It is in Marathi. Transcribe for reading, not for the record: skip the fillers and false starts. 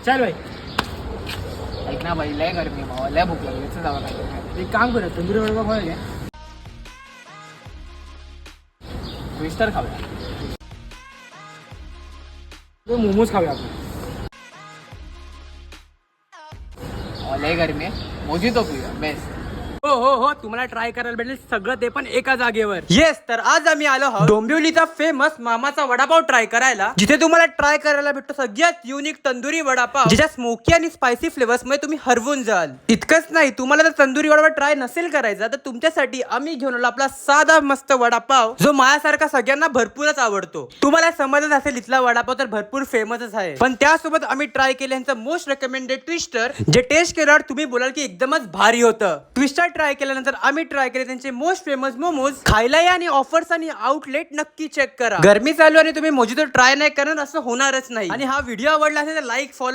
चल भाई. ऐक ना भाई, लय गरमी आहे भावा, लय भूक लागली. चल जावं लागेल. एक काम करूया, तंदुरी वडापाव खाऊया. ट्विस्टर खाऊया. तो मोमोज खाऊया आपण. लय गरमी आहे, मोजितो पिऊया बेस्ट. हो हो हो, तुम्हाला ट्राय करायला भेटेल सगळं, ते पण एका जागेवर. येस, तर आज आम्ही आलो आहोत डोंबिवलीचा फेमस मामाचा वडापाव ट्राय करायला, जिथे तुम्हाला ट्राय करायला भेटतो सगळ्यात युनिक तंदुरी वडापाव, ज्याच्या स्मोकी आणि स्पायसी फ्लेवर्स मध्ये तुम्ही हरवून जाल. इतकंच नाही, तुम्हाला जर तंदुरी वडापाव ट्राय नसेल करायचा तर तुमच्यासाठी आम्ही घेऊन आलो आपला साधा मस्त वडापाव, जो माझ्यासारखा सगळ्यांना भरपूरच आवडतो. तुम्हाला समजत असेल इथला वडापाव तर भरपूर फेमसच आहे, पण त्यासोबत आम्ही ट्राय केले यांचं मोस्ट रेकमेंडेड ट्विस्टर, जे टेस्ट केल्यावर तुम्ही बोलाल की एकदमच भारी होतं. ट्विस्टर ट्राय केल्यानंतर आम्ही ट्राय केले त्यांचे मोस्ट फेमस मोमोज. खायला या आणि ऑफर्स आणि आउटलेट नक्की चेक करा. गरमी चालू आणि तुम्ही मोजितो ट्राय नाही करणार असं होणारच नाही. आणि हा व्हिडिओ आवडला असेल तर लाईक, फॉलो